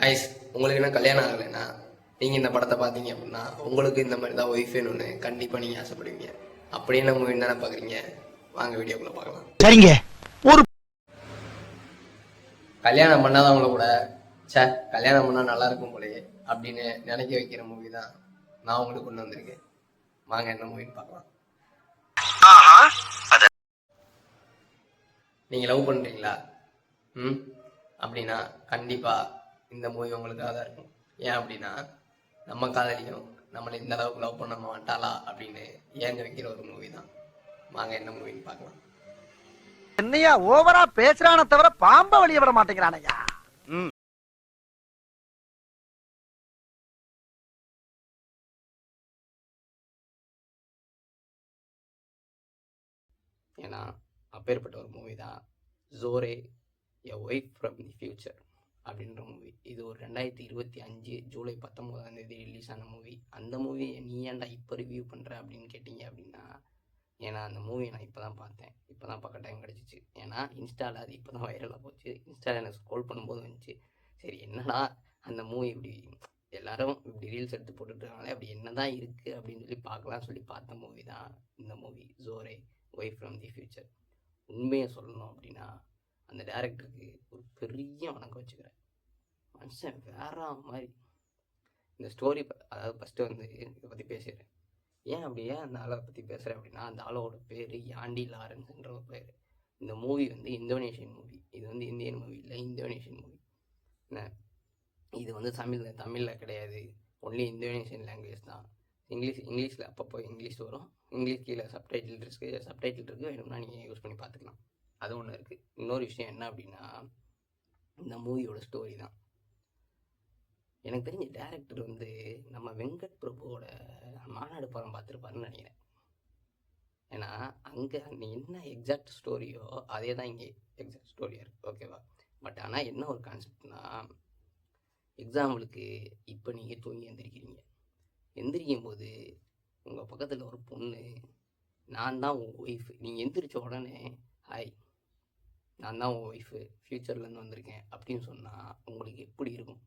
Guys, உங்களுக்கு என்ன கல்யாணம் ஆகலைன்னா நீங்கள் இந்த படத்தை பார்த்தீங்க அப்படின்னா உங்களுக்கு இந்த மாதிரி தான் ஒய்ஃப் வேணும்னு கண்டிப்பாக நீங்கள் ஆசைப்படுவீங்க. அப்படியே நம்ம என்ன பார்க்குறீங்க? வாங்க வீடியோக்குள்ளே பார்க்கலாம். சரிங்க. ஒரு கல்யாணம் பண்ணாதவங்கள கூட சே கல்யாணம் பண்ணால் நல்லா இருக்கும் போலயே அப்படின்னு நினைக்க வைக்கிற மூவி தான் நான் உங்களுக்கு கொண்டு வந்திருக்கேன். வாங்க என்ன மூவின்னு பார்க்கலாம். நீங்கள் லவ் பண்ணுறீங்களா? அப்படின்னா கண்டிப்பாக இந்த மூவி உங்களுக்காக தான் இருக்கும். ஏன் அப்படின்னா நம்ம காதலியும் நம்மளை இந்த அளவுக்கு லவ் பண்ண மாட்டாளா அப்படின்னு ஏங்க வைக்கிற ஒரு மூவி தான். வாங்க என்ன மூவின்னு பார்க்கலாம். என்னையா ஓவரா பேசுறான தவிர பாம்ப வெளிய விட மாட்டேங்கிறானையா. ஏன்னா அப்பேற்பட்ட ஒரு மூவி தான் ஜோரே எ ஒய்ஃப் ஃப்ரம் தி ஃபியூச்சர் அப்படின்ற மூவி. இது ஒரு 2025 ஜூலை 19 ரிலீஸ் ஆன மூவி. அந்த மூவியை நீ ஏன்டா இப்போ ரிவ்யூ பண்ணுற அப்படின்னு கேட்டிங்க அப்படின்னா, ஏன்னா அந்த மூவியை நான் இப்போ தான் பார்த்தேன். இப்போ தான் பார்க்க டைம் கிடச்சிச்சு. ஏன்னா இன்ஸ்டாவில் அது இப்போ தான் வைரலாக போச்சு. இன்ஸ்டாவில் எனக்கு ஸ்க்ரோல் பண்ணும்போது வந்துச்சு. சரி என்னடா அந்த மூவி இப்படி எல்லாரும் இப்படி ரீல்ஸ் எடுத்து போட்டுட்ருக்காங்களே, அப்படி என்ன தான் இருக்குது அப்படின்னு சொல்லி பார்க்கலாம்னு சொல்லி பார்த்த மூவி தான் இந்த மூவி ஜோரே ஒய்ஃப் ஃப்ரம் தி ஃபியூச்சர். உண்மையை சொல்லணும் அப்படின்னா அந்த டேரக்டருக்கு ஒரு பெரிய வணக்கம் வச்சுக்கிறேன். மனுஷன் வேற மாதிரி இந்த ஸ்டோரி அதாவது ஃபஸ்ட்டு வந்து இதை பற்றி பேசுகிறேன். ஏன் அப்படியே அந்த ஆளை பற்றி பேசுகிறேன் அப்படின்னா, அந்த ஆளோட பேர் யாண்டி லாரன்ஸ்ன்ற ஒரு பேர். இந்த மூவி வந்து இந்தோனேஷியன் மூவி. இது வந்து இந்தியன் மூவி இல்லை, இந்தோனேஷியன் மூவி. என்ன இது வந்து தமிழில் கிடையாது, ஒன்லி இந்தோனேஷியன் லாங்குவேஜ் தான். இங்கிலீஷில் அப்பப்போ இங்கிலீஷ் வரும். இங்கிலீஷ் கீழே சப்டைட்டில் இருக்குது, வேணும்னா நீங்கள் யூஸ் பண்ணி பார்த்துக்கலாம். அது ஒன்று இருக்குது. இன்னொரு விஷயம் என்ன அப்படின்னா, இந்த மூவியோட ஸ்டோரி தான். எனக்கு தெரிஞ்ச டேரக்டர் வந்து நம்ம வெங்கட் பிரபுவோட மாநாடு படம் பார்த்துருப்பாருன்னு நினைக்கிறேன். ஏன்னா அங்கே நீ என்ன எக்ஸாக்ட் ஸ்டோரியோ அதே தான் இங்கே எக்ஸாக்ட் ஸ்டோரியாக இருக்குது, ஓகேவா? பட் ஆனால் என்ன ஒரு கான்செப்ட்னா, எக்ஸாம்பிளுக்கு இப்போ நீங்கள் தூங்கி எந்திரிக்கும் போது உங்கள் பக்கத்தில் ஒரு பொண்ணு, நான் தான் உன் ஒய்ஃபு, நீங்கள் எந்திரிச்ச உடனே ஹாய் நான் தான் உன் ஒய்ஃபு, ஃப்யூச்சர்லேருந்து வந்திருக்கேன் அப்படின்னு சொன்னால் உங்களுக்கு எப்படி இருக்கும்?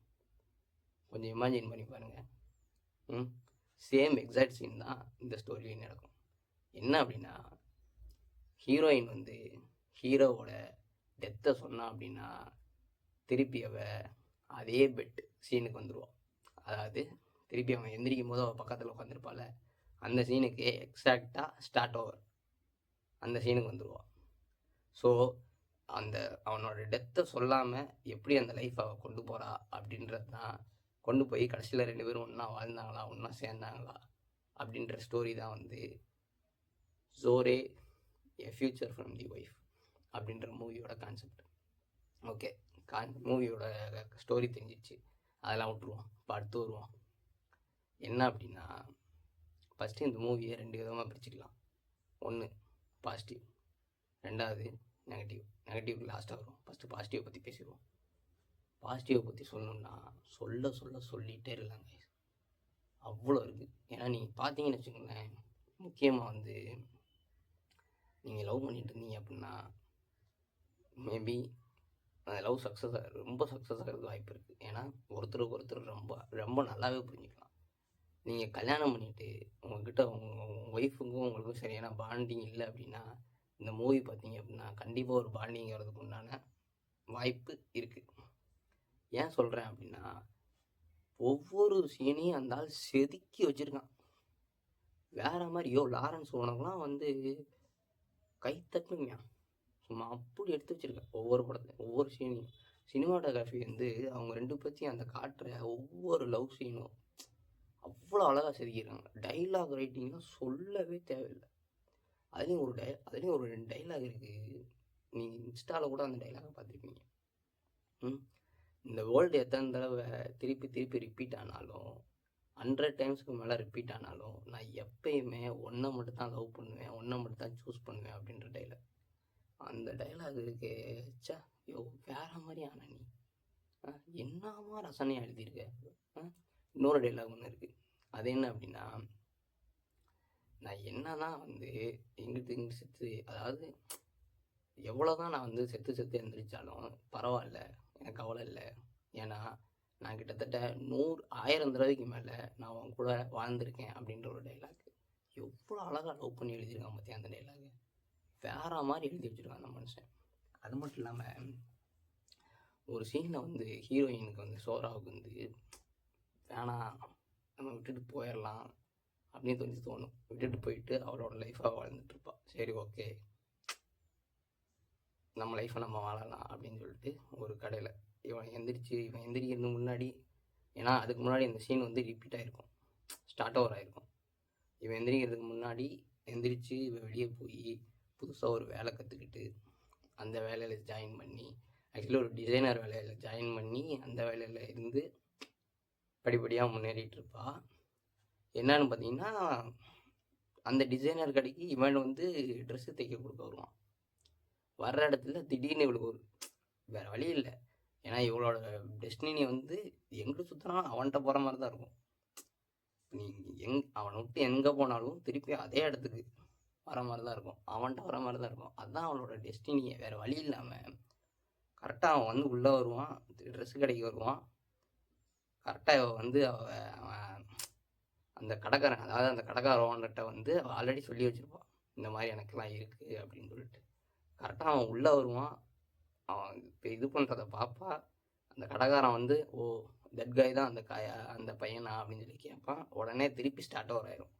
கொஞ்சம் இமேஜின் பண்ணி பாருங்கள். சேம் எக்ஸாக்ட் சீன் தான் இந்த ஸ்டோரியிலையும் நடக்கும். என்ன அப்படின்னா, ஹீரோயின் வந்து ஹீரோவோட டெத்தை சொன்னா அப்படின்னா திருப்பி அதே பெட் சீனுக்கு வந்துடுவான். அதாவது திருப்பி அவன் எந்திரிக்கும் போது அவள் பக்கத்தில் உட்காந்துருப்பாள், அந்த சீனுக்கு எக்ஸாக்டாக ஸ்டார்ட் ஓவர் அந்த சீனுக்கு வந்துடுவான். ஸோ அந்த அவனோட டெத்தை சொல்லாமல் எப்படி அந்த லைஃப் அவள் கொண்டு போகிறா அப்படின்றது தான் கொண்டு போய் கடைசியில் 2 பேரும் ஒன்றா வாழ்ந்தாங்களா, ஒன்றா சேர்ந்தாங்களா அப்படின்ற ஸ்டோரி தான் வந்து ஜோரே எ ஃபியூச்சர் ஃப்ரம் தி ஒய்ஃப் அப்படின்ற மூவியோட கான்செப்ட். ஓகே, மூவியோட ஸ்டோரி தெரிஞ்சிச்சு, அதெல்லாம் விட்டுருவோம். இப்போ அடுத்து வருவோம். என்ன அப்படின்னா, ஃபஸ்ட்டு இந்த மூவியை 2 விதமாக பிரிச்சுக்கலாம். ஒன்று பாசிட்டிவ், ரெண்டாவது நெகட்டிவ். நெகட்டிவ்க்கு லாஸ்ட்டாக வரும். ஃபஸ்ட்டு பாசிட்டிவை பற்றி பேசிடுவோம். பாசிட்டிவை பற்றி சொல்லணுன்னா சொல்லிகிட்டே இருக்காங்க, அவ்வளோ இருக்குது. ஏன்னா நீங்கள் பார்த்தீங்கன்னு வச்சுக்கோங்களேன், முக்கியமாக வந்து நீங்கள் லவ் பண்ணிட்டு இருந்தீங்க அப்படின்னா மேபி அந்த லவ் ரொம்ப சக்ஸஸ் ஆகிறதுக்கு வாய்ப்பு இருக்குது. ஏன்னா ஒருத்தருக்கு ரொம்ப நல்லாவே புரிஞ்சுக்கலாம். நீங்கள் கல்யாணம் பண்ணிவிட்டு உங்கள்கிட்ட உங்கள் ஒய்ஃபுக்கும் உங்களுக்கும் சரியான பாண்டிங் இல்லை அப்படின்னா, இந்த மூவி பார்த்தீங்க அப்படின்னா கண்டிப்பாக ஒரு பாண்டிங் வர்றதுக்கு உண்டான வாய்ப்பு இருக்குது. ஏன் சொல்கிறேன் அப்படின்னா, ஒவ்வொரு சீனையும் அந்த ஆள் செதுக்கி வச்சுருக்கான் வேற மாதிரி. லாரன்ஸ் உனக்குலாம் வந்து கைத்தட்டுங்க, சும்மா அப்படி எடுத்து வச்சுருக்கேன் ஒவ்வொரு படத்தையும், ஒவ்வொரு சீனையும். சினிமாட்டோகிராஃபி வந்து அவங்க 2 பற்றியும் அந்த காட்டுற ஒவ்வொரு லவ் சீனும் அவ்வளோ அழகாக செதுக்கியிருக்காங்க. டைலாக் ரைட்டிங்லாம் சொல்லவே தேவையில்லை. அதுலேயும் ஒரு 2 டைலாக் இருக்குது, நீங்கள் இன்ஸ்டாவில் கூட அந்த டைலாகை பார்த்துருப்பீங்க. இந்த வேர்ல்டு எத்தனை தடவை திருப்பி ரிப்பீட் ஆனாலும், 100 டைம்ஸ்க்கு மேலே ரிப்பீட் ஆனாலும், நான் எப்பயுமே ஒன்றை மட்டும் தான் லவ் பண்ணுவேன், ஒன்றை மட்டும் தான் சூஸ் பண்ணுவேன் அப்படின்ற டைலாக். அந்த டைலாக் இருக்கு, வேற மாதிரி ஆனா நீ என்னமா ரசனையாக எழுதியிருக்க. இன்னொரு டைலாக் ஒன்று இருக்குது, அது என்ன அப்படின்னா, நான் என்ன தான் வந்து இங்கிட்டு செத்து, அதாவது எவ்வளோ தான் நான் வந்து செத்து எந்திரிச்சாலும் பரவாயில்ல, எனக்கு கவலை இல்லை. ஏன்னா நான் கிட்டத்தட்ட 1000 தடவைக்கு மேலே நான் அவன் கூட வாழ்ந்திருக்கேன் அப்படின்ற ஒரு டைலாக். எவ்வளோ அழகாக லவ் பண்ணி எழுதியிருக்கான் பார்த்தியா அந்த டைலாக். வேற மாதிரி எழுதி வச்சுருக்கான் அந்த மனுஷன். அது மட்டும் இல்லாமல் ஒரு சீனில் வந்து ஹீரோயினுக்கு வந்து சோராவுக்கு வந்து வேணாம் நம்ம விட்டுட்டு போயிடலாம் அப்படின்னு தோணும். விட்டுட்டு போயிட்டு அவளோட லைஃபாக வாழ்ந்துட்டுருப்பா. சரி ஓகே நம்ம லைஃப்பை நம்ம வாழலாம் அப்படின்னு சொல்லிட்டு ஒரு கடையில் இவன் எந்திரிக்கிறது முன்னாடி, ஏன்னா அதுக்கு முன்னாடி இந்த சீன் வந்து ரிப்பீட் ஆகிருக்கும், ஸ்டார்ட் ஓவர் ஆகிருக்கும். இவன் எந்திரிக்கிறதுக்கு முன்னாடி எந்திரிச்சு இவன் வெளியே போய் புதுசாக ஒரு வேலை கற்றுக்கிட்டு அந்த வேலையில் ஜாயின் பண்ணி, ஆக்சுவலி ஒரு டிசைனர் வேலையில் ஜாயின் பண்ணி அந்த வேலையில் இருந்து படிப்படியாக முன்னேறிட்டு இருப்பா. என்னன்னு பார்த்தீங்கன்னா, அந்த டிசைனர் கடைக்கு இவன் வந்து ட்ரெஸ்ஸு தைக்க கொடுக்க வருவான். வர்ற இடத்துல திடீர்னு இவளுக்கு ஒரு வேறு வழி இல்லை, ஏன்னா இவளோட டெஸ்டினி வந்து எங்கே சுற்றினாலும் அவன்கிட்ட போகிற மாதிரி தான் இருக்கும். நீ அவனை விட்டு எங்கே போனாலும் திருப்பி அதே இடத்துக்கு வர மாதிரி தான் இருக்கும், அவன்கிட்ட வர மாதிரி தான் இருக்கும். அதுதான் அவனோட டெஸ்டினியை. வேறு வழி இல்லாமல் கரெக்டாக அவன் வந்து உள்ளே வருவான், ட்ரெஸ்ஸு கடைக்கு வருவான். கரெக்டாக வந்து அவன் அந்த கடைக்காரன், அதாவது அந்த கடைக்காரன்கிட்ட வந்து அவள் ஆல்ரெடி சொல்லி வச்சுருப்பான், இந்த மாதிரி எனக்கெல்லாம் இருக்குது அப்படின்னு சொல்லிட்டு. கரெக்டாக அவன் உள்ளே வருவான், அவன் இப்போ இது பண்ணுறத பார்ப்பா. அந்த கடைக்காரன் வந்து ஓ தட் காய் தான் அந்த பையனா அப்படின்னு சொல்லி கேட்பான். உடனே திருப்பி ஸ்டார்ட் ஓவர் ஆயிரும்.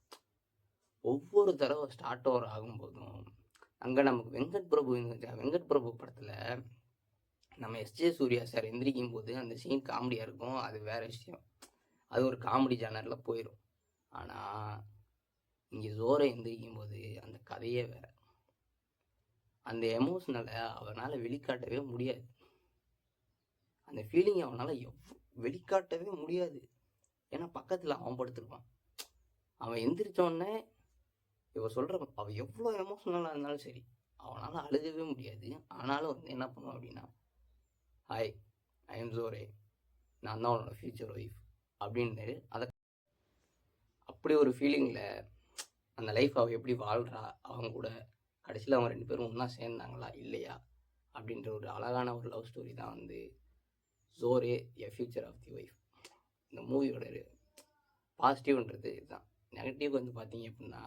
ஒவ்வொரு தடவை ஸ்டார்ட் ஓவர் ஆகும்போதும் அங்கே நமக்கு வெங்கட் பிரபு படத்தில் நம்ம எஸ்ஜே சூர்யா சார் எந்திரிக்கும் போது அந்த சீன் காமெடியாக இருக்கும், அது வேறு விஷயம், அது ஒரு காமெடி ஜானரில் போயிடும். ஆனால் இங்கே ஜோரை எந்திரிக்கும் போது அந்த கதையே வேறு. அந்த எமோஷ்னலை அவனால் வெளிக்காட்டவே முடியாது, அந்த ஃபீலிங் அவனால் வெளிக்காட்டவே முடியாது. ஏன்னா பக்கத்தில் அவன் படுத்துருப்பான். அவன் எந்திரிச்சோடனே இவ சொல்கிற அவள் எவ்வளோ எமோஷ்னலாக இருந்தாலும் சரி அவனால் அழுகவே முடியாது. ஆனாலும் வந்து என்ன பண்ணுவான் அப்படின்னா, ஹாய் ஐ எம் ஜோரே, நான் தான் அவனோட ஃப்யூச்சர் ஒய்ஃப் அப்படின்னு அப்படி ஒரு ஃபீலிங்கில் அந்த லைஃப் அவள் எப்படி வாழ்கிறா, அவங்க கூட கடைசியில் அவன் 2 பேரும் ஒன்றா சேர்ந்தாங்களா இல்லையா அப்படின்ற ஒரு அழகான ஒரு லவ் ஸ்டோரி தான் வந்து ஜோரே எ ஃபியூச்சர் ஆஃப் தி ஒய்ஃப். இந்த மூவியோட பாசிட்டிவ்ன்றது இதுதான். நெகட்டிவ் வந்து பார்த்தீங்க அப்படின்னா,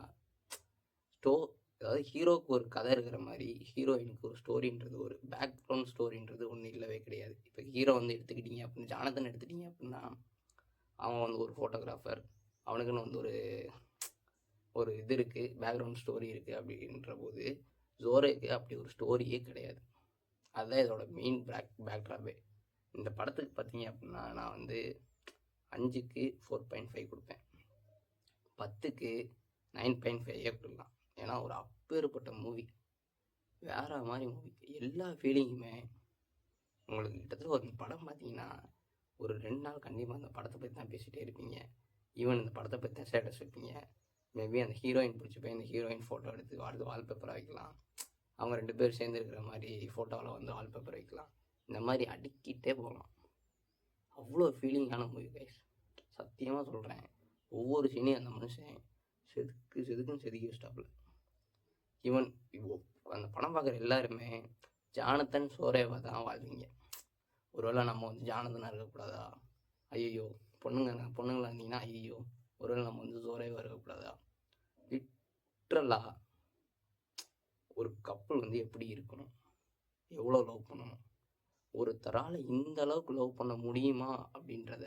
அதாவது ஹீரோவுக்கு ஒரு கதை இருக்கிற மாதிரி ஹீரோயினுக்கு ஒரு ஸ்டோரின்றது, ஒரு பேக்ரவுண்ட் ஸ்டோரின்றது ஒன்றும் இல்லவே கிடையாது. இப்போ ஹீரோ வந்து எடுத்துக்கிட்டீங்க அப்படின்னு ஜானதன் எடுத்துக்கிட்டீங்க அப்படின்னா, அவன் வந்து ஒரு ஃபோட்டோகிராஃபர், அவனுக்குன்னு வந்து ஒரு இது இருக்குது, பேக்ரவுண்ட் ஸ்டோரி இருக்குது. அப்படின்ற போது ஜோரேக்கு அப்படி ஒரு ஸ்டோரியே கிடையாது. அதுதான் இதோட மெயின் பேக்ட்ராப்பே. இந்த படத்துக்கு பார்த்தீங்க அப்படின்னா நான் வந்து 5க்கு 4.5 கொடுப்பேன், 10க்கு 9.5 கொடுக்கலாம். ஏன்னா ஒரு அப்பேற்பட்ட மூவி, வேறு மாதிரி மூவி. எல்லா ஃபீலிங்குமே உங்களுக்கு கிட்டத்தட்ட ஒரு படம் பார்த்தீங்கன்னா ஒரு 2 நாள் கண்டிப்பாக அந்த படத்தை பற்றி தான் பேசிகிட்டே இருப்பீங்க. ஈவன் இந்த படத்தை பற்றி தான் ஸ்டேட்டஸ் வைப்பீங்க. மேபி அந்த ஹீரோயின் பிடிச்சிப்பேன், இந்த ஹீரோயின் ஃபோட்டோ எடுத்து வால்பேப்பராக வைக்கலாம், அவங்க 2 பேர் சேர்ந்து இருக்கிற மாதிரி ஃபோட்டோவில் வந்து வால்பேப்பர் வைக்கலாம். இந்த மாதிரி அடிக்கிட்டே போகலாம். அவ்வளோ ஃபீலிங்கான மூவி கைஸ், சத்தியமாக சொல்கிறேன். ஒவ்வொரு சீனையும் அந்த மனுஷன் செதுக்குன்னு செதுக்கி வச்சிட்டாப்புல. ஈவன் அந்த படம் பார்க்குற எல்லாருமே ஜானதன் சோரேவா தான் வாழ்வீங்க. ஒருவேளை நம்ம வந்து ஜானதனாக இருக்கக்கூடாதா, ஐயோ பொண்ணுங்களா இருந்தீங்கன்னா ஐயோ ஒருவேளை நம்ம வந்து சோரேவா இருக்கக்கூடாதா. லிட்ரலாக ஒரு கப்பல் வந்து எப்படி இருக்கணும், எவ்வளோ லவ் பண்ணணும், ஒருத்தரால் இந்த அளவுக்கு லவ் பண்ண முடியுமா அப்படின்றத,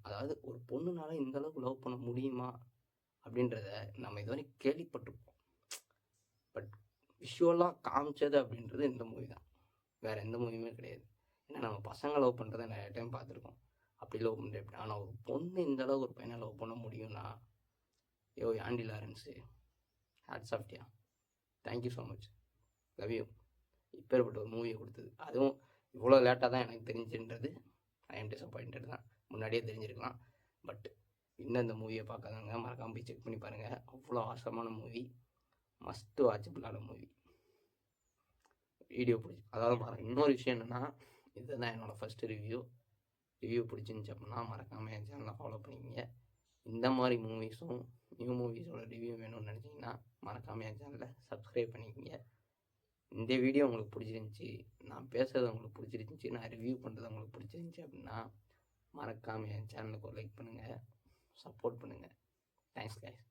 அதாவது ஒரு பொண்ணுனால இந்த அளவுக்கு லவ் பண்ண முடியுமா அப்படின்றத நம்ம இதுவரை கேள்விப்பட்டிருப்போம். பட் விஷுவலாக காமிச்சது அப்படின்றது இந்த மூவி தான், வேறு எந்த மூவியுமே கிடையாது. ஏன்னா நம்ம பசங்க லவ் பண்ணுறதை நிறைய டைம் பார்த்துருக்கோம், அப்படி லவ் பண்ணுறது எப்படி. ஆனால் ஒரு பொண்ணு இந்த அளவுக்கு ஒரு பையனை லவ் பண்ண முடியும்னா, ஆண்டி லாரன்ஸு, ஹேட்ஸ் ஆஃப் டியா, thank you so much, love you. இப்பேற்பட்ட ஒரு மூவியை கொடுத்தது, அதுவும் இவ்வளோ லேட்டாக தான் எனக்கு தெரிஞ்சுன்றது ஐ எம் டிசப்பாயிண்டட் தான். முன்னாடியே தெரிஞ்சிருக்கலாம், பட் இன்னும் இந்த மூவியை பார்க்காதவங்க மறக்காமல் போய் செக் பண்ணி பாருங்கள். அவ்வளோ ஆசமான மூவி, மஸ்ட்டு வாட்சபிளான மூவி. வீடியோ அதாவது பாருங்கள். இன்னொரு விஷயம் என்னென்னா, இதுதான் என்னோடய ஃபஸ்ட்டு ரிவ்யூ பிடிச்சிருந்துச்சி அப்படின்னா மறக்காமல் என் சேனலை ஃபாலோ பண்ணிக்கிங்க. இந்த மாதிரி மூவிஸும் நியூ மூவிஸோட ரிவ்யூ வேணும்னு நினச்சிங்கன்னா மறக்காமல் என் சேனலை சப்ஸ்கிரைப் பண்ணிக்கிங்க. இந்த வீடியோ உங்களுக்கு பிடிச்சிருந்துச்சி, நான் பேசுகிறது உங்களுக்கு பிடிச்சிருந்துச்சி, நான் ரிவ்யூ பண்ணுறது உங்களுக்கு பிடிச்சிருந்துச்சி அப்படின்னா மறக்காமல் என் சேனலுக்கு ஒரு லைக் பண்ணுங்கள், சப்போர்ட் பண்ணுங்கள். Thanks guys.